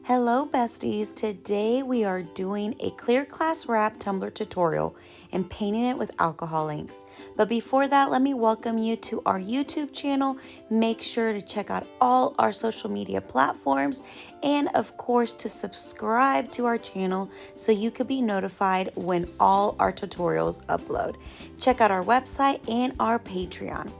Hello besties, today we are doing a clear class wrap tumbler tutorial and painting it with alcohol inks. But before that, let me welcome you to our YouTube channel. Make sure to check out all our social media platforms and of course to subscribe to our channel so you could be notified when all our tutorials upload. Check out our website and our Patreon.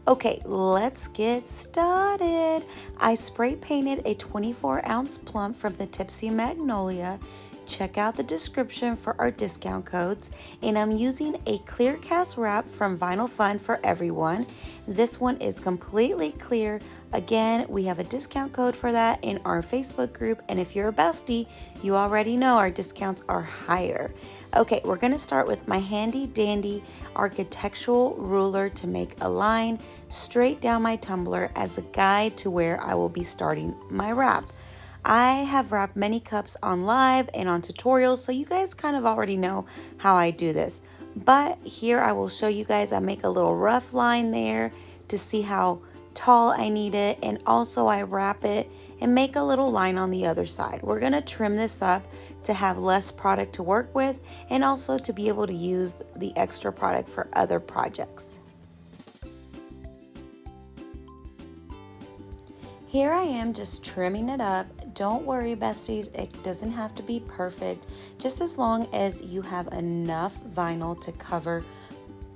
Okay, let's get started. I spray painted a 24-ounce plump from the Tipsy Magnolia. Check out the description for our discount codes. And I'm using a clear cast wrap from Vinyl Fun for everyone. This one is completely clear. Again, we have a discount code for that in our Facebook group. And if you're a bestie, you already know our discounts are higher. Okay, we're gonna start with my handy dandy architectural ruler to make a line straight down my tumbler as a guide to where I will be starting my wrap. I have wrapped many cups on live and on tutorials, so you guys kind of already know how I do this. But here I will show you guys, I make a little rough line there to see how tall I need it, and also I wrap it and make a little line on the other side. We're gonna trim this up to have less product to work with and also to be able to use the extra product for other projects. Here I am just trimming it up. Don't worry besties, it doesn't have to be perfect. Just as long as you have enough vinyl to cover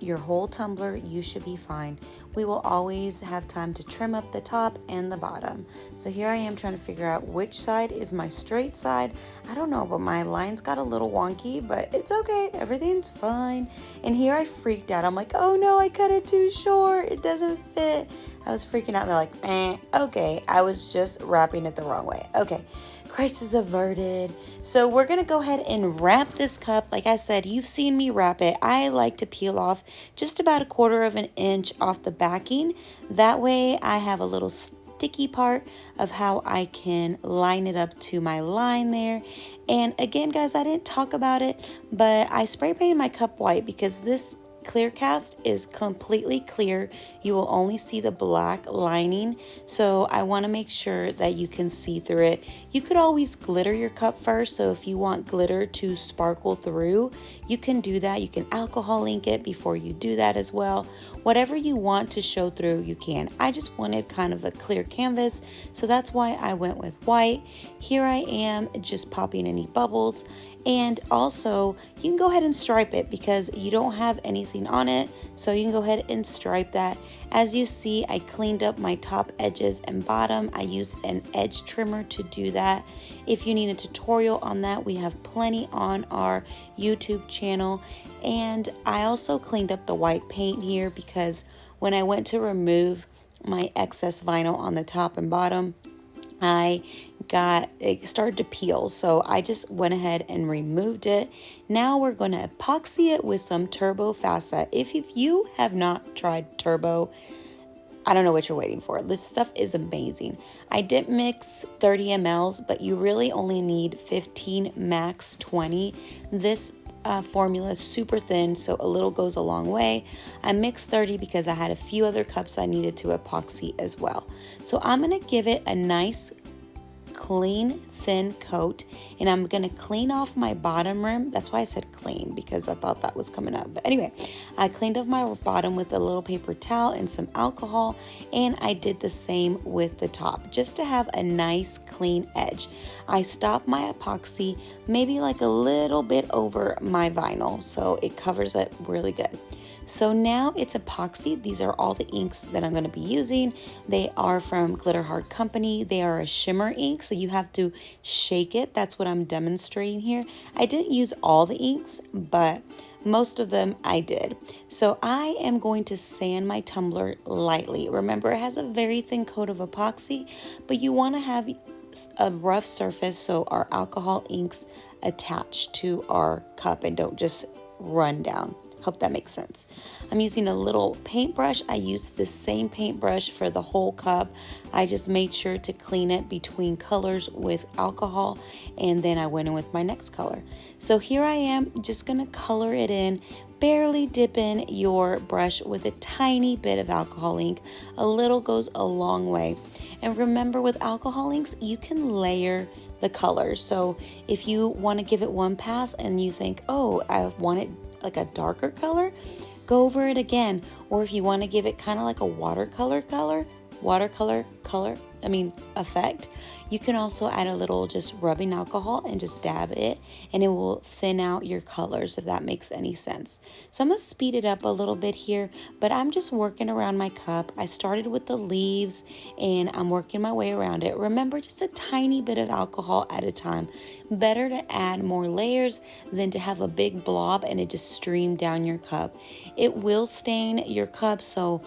your whole tumbler, you should be fine. We will always have time to trim up the top and the bottom. So here I am trying to figure out which side is my straight side. I don't know, but my lines got a little wonky, but it's okay, everything's fine. And here I freaked out. I'm like, oh no, I cut it too short, it doesn't fit. I was freaking out and they're like, okay, I was just wrapping it the wrong way. Okay, crisis averted. So we're gonna go ahead and wrap this cup. Like I said, you've seen me wrap it. I like to peel off just about 1/4 of an inch off the backing. That way I have a little sticky part of how I can line it up to my line there. And again, guys, I didn't talk about it, but I spray painted my cup white because this clear cast is completely clear. You will only see the black lining, so I want to make sure that you can see through it. You could always glitter your cup first, so if you want glitter to sparkle through, you can do that. You can alcohol ink it before you do that as well. Whatever you want to show through, you can. I just wanted kind of a clear canvas, so that's why I went with white. Here I am just popping any bubbles. And also you can go ahead and stripe it because you don't have anything on it, so you can go ahead and stripe that. As you see, I cleaned up my top edges and bottom. I used an edge trimmer to do that. If you need a tutorial on that, we have plenty on our YouTube channel. And I also cleaned up the white paint here because when I went to remove my excess vinyl on the top and bottom, it started to peel, so I just went ahead and removed it. Now we're going to epoxy it with some Turbo FastSet. If you have not tried Turbo, I don't know what you're waiting for. This stuff is amazing. I did mix 30 mLs, but you really only need 15, max 20. This formula is super thin, so a little goes a long way. I mixed 30 because I had a few other cups I needed to epoxy as well. So I'm going to give it a nice clean thin coat, and I'm gonna clean off my bottom rim. That's why I said clean, because I thought that was coming up. But anyway, I cleaned off my bottom with a little paper towel and some alcohol, and I did the same with the top just to have a nice clean edge. I stopped my epoxy maybe like a little bit over my vinyl, so it covers it really good. So now it's epoxy. These are all the inks that I'm going to be using. They are from Glitter Hard Company. They are a shimmer ink, so you have to shake it. That's what I'm demonstrating here. I didn't use all the inks, but most of them I did. So I am going to sand my tumbler lightly. Remember, it has a very thin coat of epoxy, but you want to have a rough surface so our alcohol inks attach to our cup and don't just run down. Hope that makes sense. I'm using a little paintbrush. I used the same paintbrush for the whole cup. I just made sure to clean it between colors with alcohol, and then I went in with my next color. So here I am just gonna color it in barely dip in your brush with a tiny bit of alcohol ink. A little goes a long way. And remember, with alcohol inks, you can layer the colors. So if you want to give it one pass and you think, oh, I want it like a darker color, go over it again. Or if you want to give it kind of like a effect, you can also add a little just rubbing alcohol and just dab it, and it will thin out your colors, if that makes any sense. So I'm going to speed it up a little bit here, but I'm just working around my cup. I started with the leaves and I'm working my way around it. Remember, just a tiny bit of alcohol at a time. Better to add more layers than to have a big blob and it just stream down your cup. It will stain your cup, so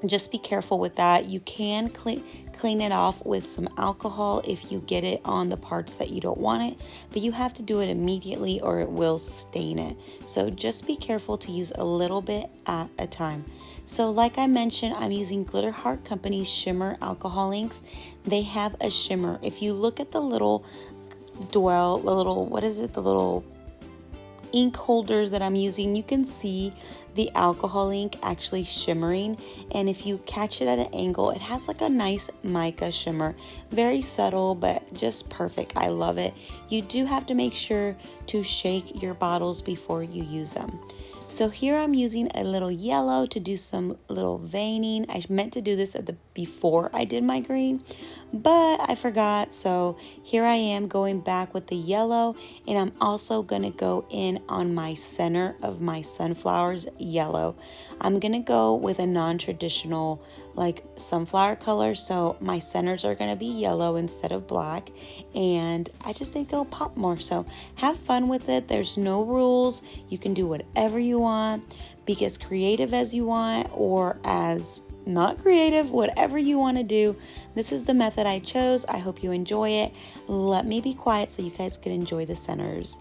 just be careful with that. You can clean it off with some alcohol if you get it on the parts that you don't want it, but you have to do it immediately or it will stain it. So just be careful to use a little bit at a time. So like I mentioned, I'm using Glitter Heart Company's shimmer alcohol inks. They have a shimmer. If you look at the little the little ink holders that I'm using, you can see the alcohol ink actually shimmering, and if you catch it at an angle, it has like a nice mica shimmer. Very subtle, but just perfect. I love it. You do have to make sure to shake your bottles before you use them. So here I'm using a little yellow to do some little veining. I meant to do this before I did my green, but I forgot. So here I am going back with the yellow, and I'm also gonna go in on my center of my sunflowers yellow. I'm gonna go with a non-traditional like sunflower color, so my centers are gonna be yellow instead of black, and I just think it'll pop more. So have fun with it. There's no rules. You can do whatever you want, be as creative as you want or as not creative, whatever you want to do. This is the method I chose. I hope you enjoy it. Let me be quiet so you guys can enjoy the centers.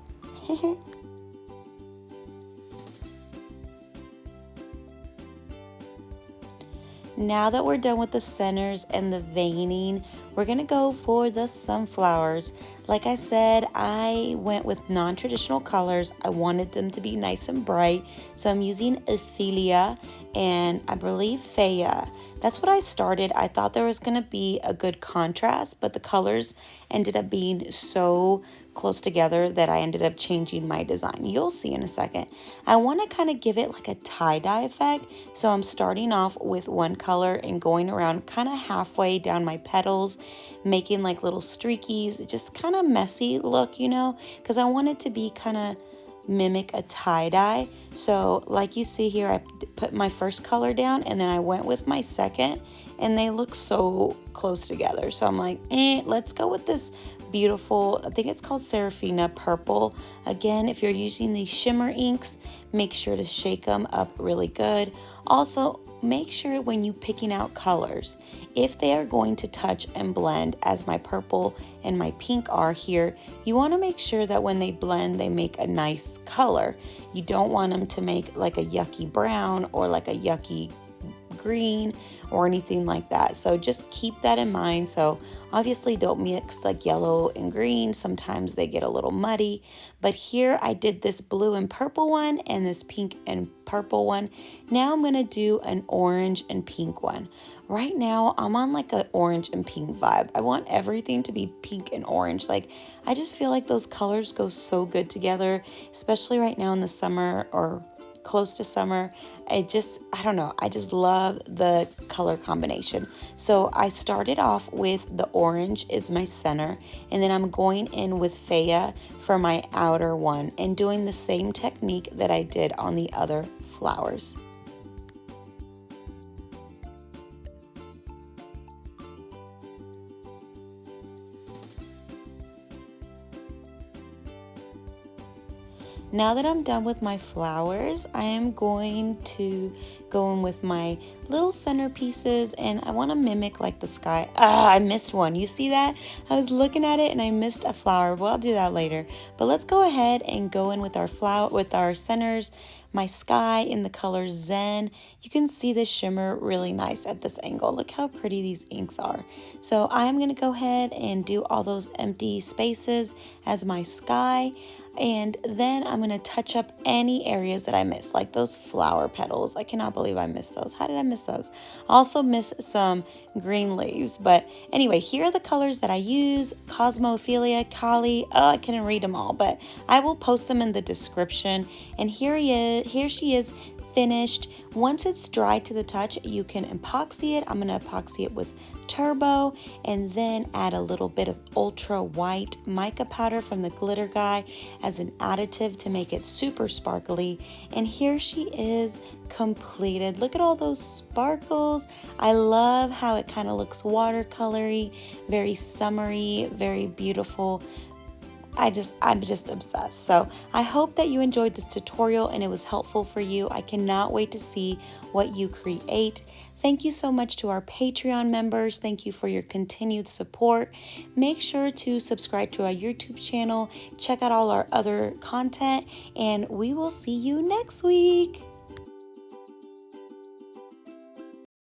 Now that we're done with the centers and the veining, we're gonna go for the sunflowers. Like I said, I went with non-traditional colors. I wanted them to be nice and bright, so I'm using Ophelia and I believe Faya. That's what I started. I thought there was gonna be a good contrast, but the colors ended up being so close together that I ended up changing my design. You'll see in a second. I want to kind of give it like a tie-dye effect, so I'm starting off with one color and going around kind of halfway down my petals, making like little streakies, just kind of messy look, you know, because I want it to be kind of mimic a tie-dye. So like you see here, I put my first color down and then I went with my second, and they look so close together. So I'm like, let's go with this beautiful, I think it's called Serafina purple. Again, if you're using these shimmer inks, make sure to shake them up really good. Also, make sure when you picking out colors, if they are going to touch and blend as my purple and my pink are here, you want to make sure that when they blend, they make a nice color. You don't want them to make like a yucky brown or like a yucky green or anything like that. So just keep that in mind. So obviously don't mix like yellow and green. Sometimes they get a little muddy, but here I did this blue and purple one and this pink and purple one. Now I'm going to do an orange and pink one. Right now I'm on like an orange and pink vibe. I want everything to be pink and orange. Like I just feel like those colors go so good together, especially right now in the summer or close to summer. I don't know, I just love the color combination. So I started off with the orange is my center, and then I'm going in with Faya for my outer one and doing the same technique that I did on the other flowers. Now that I'm done with my flowers, I am going to going with my little centerpieces, and I want to mimic like the sky. I missed one. You see that? I was looking at it and I missed a flower. Well, I'll do that later. But let's go ahead and go in with our flower, with our centers, my sky in the color Zen. You can see the shimmer really nice at this angle. Look how pretty these inks are. So I'm going to go ahead and do all those empty spaces as my sky. And then I'm going to touch up any areas that I missed, like those flower petals. I cannot believe I missed those. How did I miss those? I also missed some green leaves. But anyway, here are the colors that I use. Cosmophilia, Kali. Oh, I couldn't read them all, but I will post them in the description. And here she is finished. Once it's dry to the touch, you can epoxy it. I'm going to epoxy it with Turbo, and then add a little bit of ultra white mica powder from the glitter guy as an additive to make it super sparkly. And here she is completed. Look at all those sparkles. I love how it kind of looks watercolory, very summery, very beautiful. I'm just obsessed. So I hope that you enjoyed this tutorial and it was helpful for you. I cannot wait to see what you create. Thank you so much to our Patreon members. Thank you for your continued support. Make sure to subscribe to our YouTube channel. Check out all our other content, and we will see you next week.